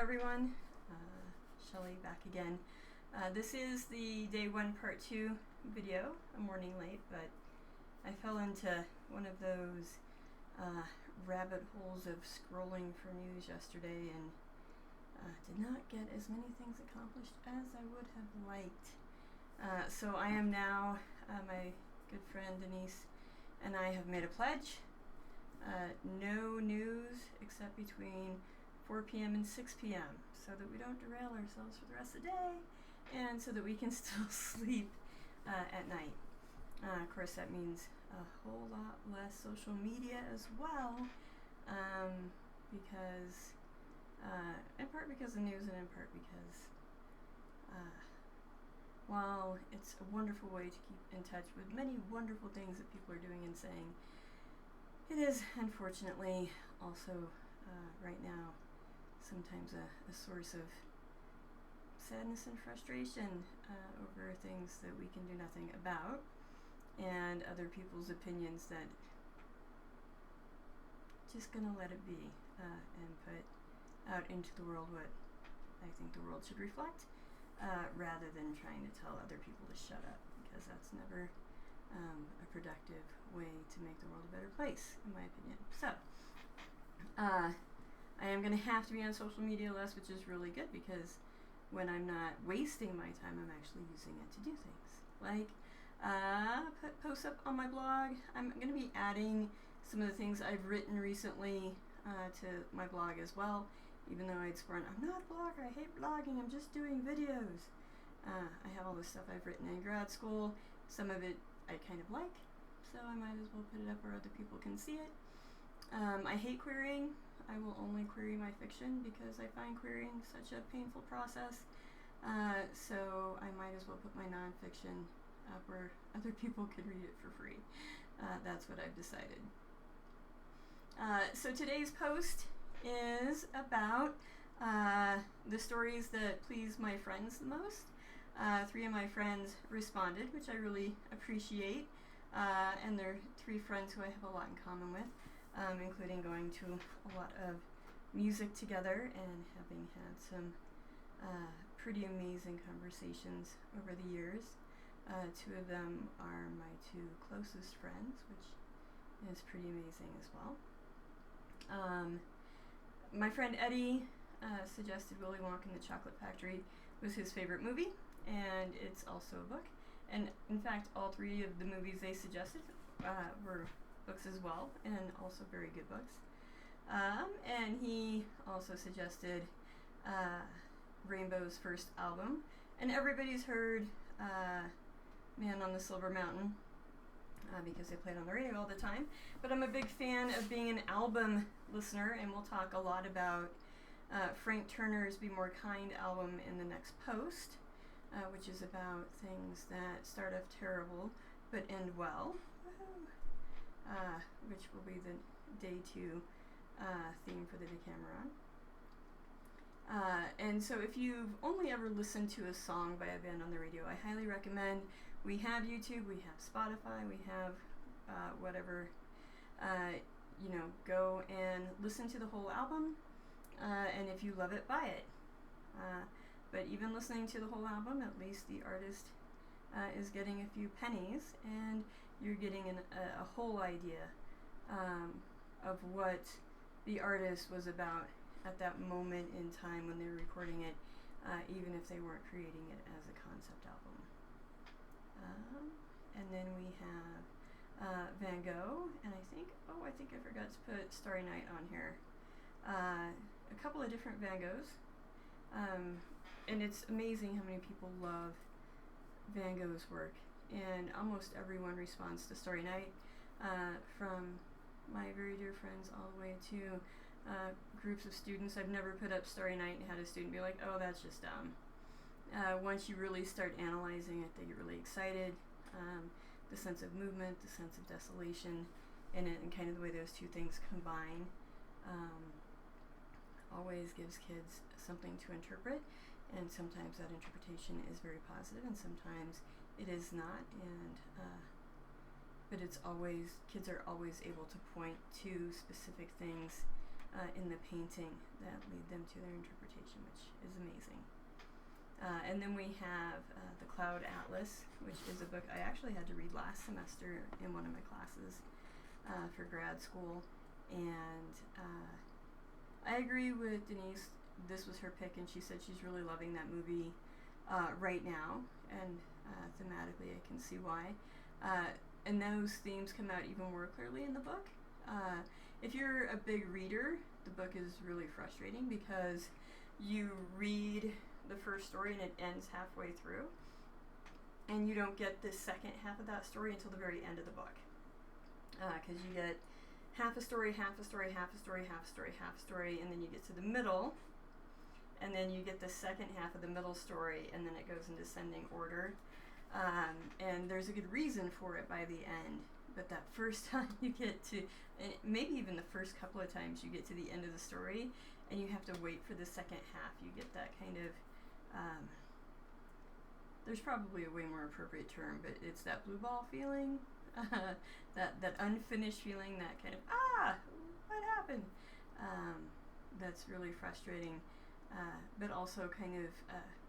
everyone. Shelly back again. This is the day 1 part 2 video. I'm running late, but I fell into one of those rabbit holes of scrolling for news yesterday and did not get as many things accomplished as I would have liked. So I am now, my good friend Denise and I have made a pledge. No news except between 4 p.m. and 6 p.m. so that we don't derail ourselves for the rest of the day and so that we can still sleep at night. Of course, that means a whole lot less social media as well, because, in part because of news and in part because while it's a wonderful way to keep in touch with many wonderful things that people are doing and saying, it is unfortunately also right now sometimes a source of sadness and frustration over things that we can do nothing about and other people's opinions that just gonna let it be and put out into the world what I think the world should reflect rather than trying to tell other people to shut up, because that's never a productive way to make the world a better place, in my opinion. So I am going to have to be on social media less, which is really good, because when I'm not wasting my time, I'm actually using it to do things. Like put posts up on my blog. I'm going to be adding some of the things I've written recently to my blog as well, even though I'd sworn, I'm not a blogger, I hate blogging, I'm just doing videos. I have all this stuff I've written in grad school. Some of it I kind of like, so I might as well put it up where other people can see it. I hate querying. I will only query my fiction because I find querying such a painful process. So I might as well put my nonfiction up where other people could read it for free. That's what I've decided. So today's post is about the stories that please my friends the most. 3 of my friends responded, which I really appreciate. And they're 3 friends who I have a lot in common with. Including going to a lot of music together and having had some pretty amazing conversations over the years. 2 of them are my 2 closest friends, which is pretty amazing as well. My friend Eddie suggested Willy Wonka and the Chocolate Factory was his favorite movie, and it's also a book. And in fact, all 3 of the movies they suggested were books as well, and also very good books. And he also suggested Rainbow's first album, and everybody's heard Man on the Silver Mountain because they play it on the radio all the time, but I'm a big fan of being an album listener, and we'll talk a lot about Frank Turner's Be More Kind album in the next post, which is about things that start off terrible but end well. Which will be the day 2 theme for the Decameron. And so if you've only ever listened to a song by a band on the radio, I highly recommend. We have YouTube, we have Spotify, we have whatever. Go and listen to the whole album, and if you love it, buy it. But even listening to the whole album, at least the artist is getting a few pennies, and you're getting a whole idea of what the artist was about at that moment in time when they were recording it, even if they weren't creating it as a concept album. And then we have Van Gogh, and I think I forgot to put Starry Night on here. A couple of different Van Goghs, and it's amazing how many people love Van Gogh's work. And almost everyone responds to Starry Night, from my very dear friends all the way to groups of students. I've never put up Starry Night and had a student be like, oh, that's just dumb. Once you really start analyzing it, they get really excited. The sense of movement, the sense of desolation in it, and kind of the way those 2 things combine always gives kids something to interpret, and sometimes that interpretation is very positive, and sometimes it is not, and but it's always, kids are always able to point to specific things in the painting that lead them to their interpretation, which is amazing. And then we have The Cloud Atlas, which is a book I actually had to read last semester in one of my classes for grad school. And I agree with Denise. This was her pick, and she said she's really loving that movie right now. And thematically, I can see why. And those themes come out even more clearly in the book. If you're a big reader, the book is really frustrating because you read the first story and it ends halfway through, and you don't get the second half of that story until the very end of the book, because you get half a story, half a story, half a story, half a story, half a story, and then you get to the middle, and then you get the second half of the middle story, and then it goes in descending order. And there's a good reason for it by the end, but that first time you get to, and maybe even the first couple of times you get to the end of the story, and you have to wait for the second half, you get that kind of, there's probably a way more appropriate term, but it's that blue ball feeling, that unfinished feeling, that kind of, what happened? That's really frustrating, but also kind of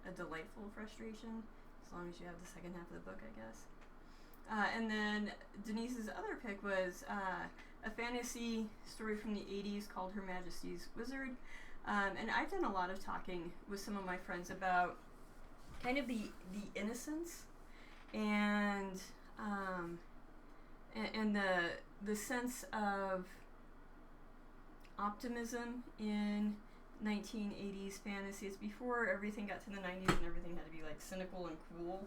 a delightful frustration, as long as you have the second half of the book, I guess. And then Denise's other pick was a fantasy story from the 80s called Her Majestys Wizard. And I've done a lot of talking with some of my friends about kind of the innocence and the sense of optimism in 1980s fantasy. It's before everything got to the 90s and everything had to be like cynical and cruel.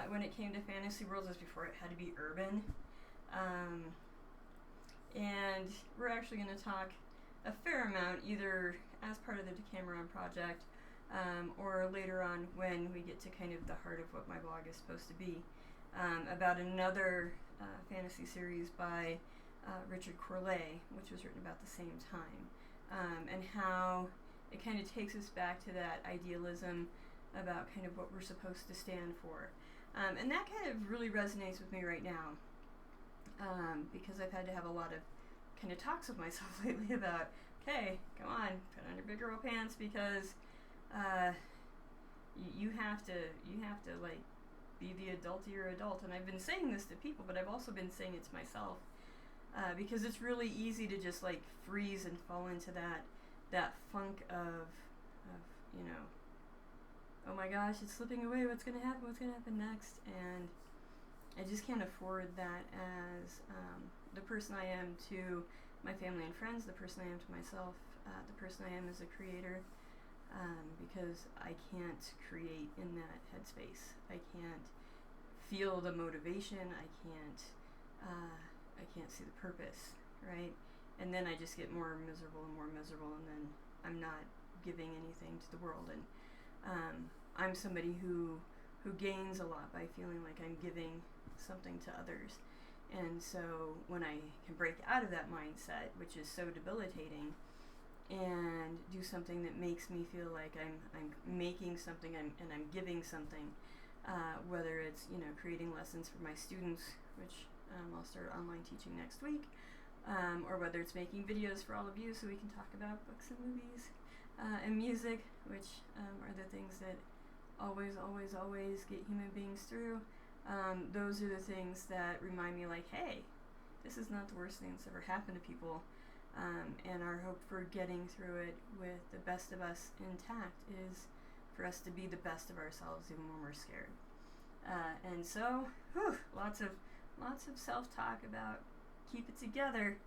When it came to fantasy worlds, is before it had to be urban. And we're actually going to talk a fair amount, either as part of the Decameron project, or later on when we get to kind of the heart of what my blog is supposed to be, about another fantasy series by Richard Corlay, which was written about the same time, and how it kind of takes us back to that idealism about kind of what we're supposed to stand for. And that kind of really resonates with me right now, because I've had to have a lot of kind of talks with myself lately about, okay, come on, put on your big girl pants, because you have to like be the adultier adult. And I've been saying this to people, but I've also been saying it to myself, because it's really easy to just like freeze and fall into that funk of you know, oh my gosh, it's slipping away, what's going to happen next? And I just can't afford that as the person I am to my family and friends, the person I am to myself, the person I am as a creator, because I can't create in that headspace. I can't feel the motivation, I can't see the purpose, right? And then I just get more miserable, and then I'm not giving anything to the world. And I'm somebody who gains a lot by feeling like I'm giving something to others. And so when I can break out of that mindset, which is so debilitating, and do something that makes me feel like I'm making something, and I'm giving something, whether it's, you know, creating lessons for my students, which I'll start online teaching next week, or whether it's making videos for all of you so we can talk about books and movies, and music, which are the things that always get human beings through. Those are the things that remind me, like, hey, this is not the worst thing that's ever happened to people, and our hope for getting through it with the best of us intact is for us to be the best of ourselves even when we're scared. And so, lots of self-talk about keep it together,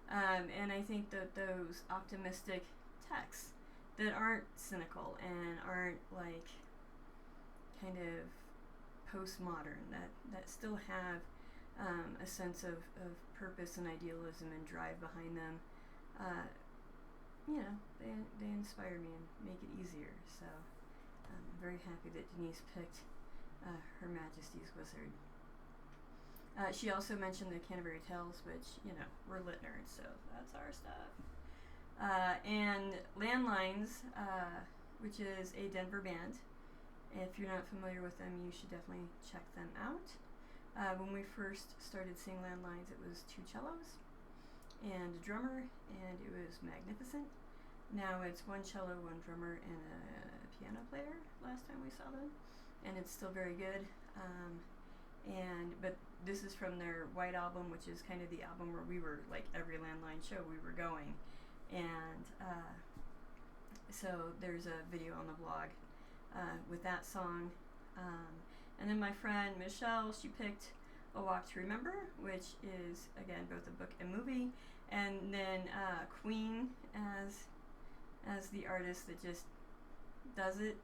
and I think that those optimistic texts that aren't cynical and aren't like kind of postmodern, that still have a sense of purpose and idealism and drive behind them, you know, they inspire me and make it easier. So I'm very happy that Denise picked Her Majestys Wizard. She also mentioned the Canterbury Tales, which, you know, we're lit nerds, so that's our stuff. And Landlines, which is a Denver band. If you're not familiar with them, you should definitely check them out. When we first started seeing Landlines, it was 2 cellos, and a drummer, and it was magnificent. Now it's one cello, one drummer, and a piano player last time we saw them, and it's still very good. But this is from their White album, which is kind of the album where we were, like, every landline show we were going. And so there's a video on the blog with that song. And then my friend Michelle, she picked A Walk to Remember, which is, again, both a book and movie. And then Queen as the artist that just does it.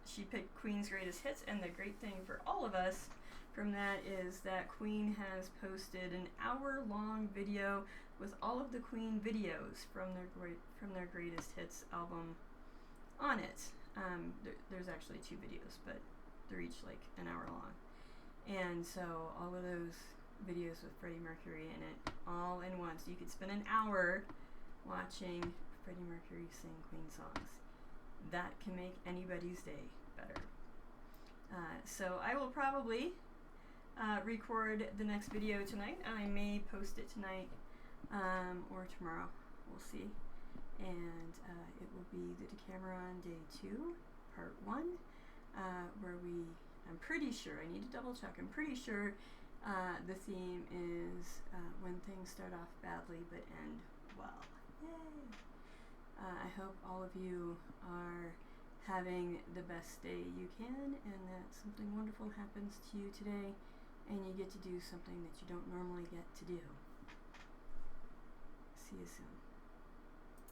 She picked Queen's greatest hits, and the great thing for all of us from that is that Queen has posted an hour-long video with all of the Queen videos from their greatest hits album on it. There's actually 2 videos, but they're each like an hour long. And so all of those videos with Freddie Mercury in it, all in one. So you could spend an hour watching Freddie Mercury sing Queen songs. That can make anybody's day better. So I will probably record the next video tonight. I may post it tonight or tomorrow. We'll see. And it will be the Decameron Day 2, Part 1, where I'm pretty sure, I need to double check, I'm pretty sure the theme is when things start off badly but end well. Yay! I hope all of you are having the best day you can, and that something wonderful happens to you today, and you get to do something that you don't normally get to do. See you soon.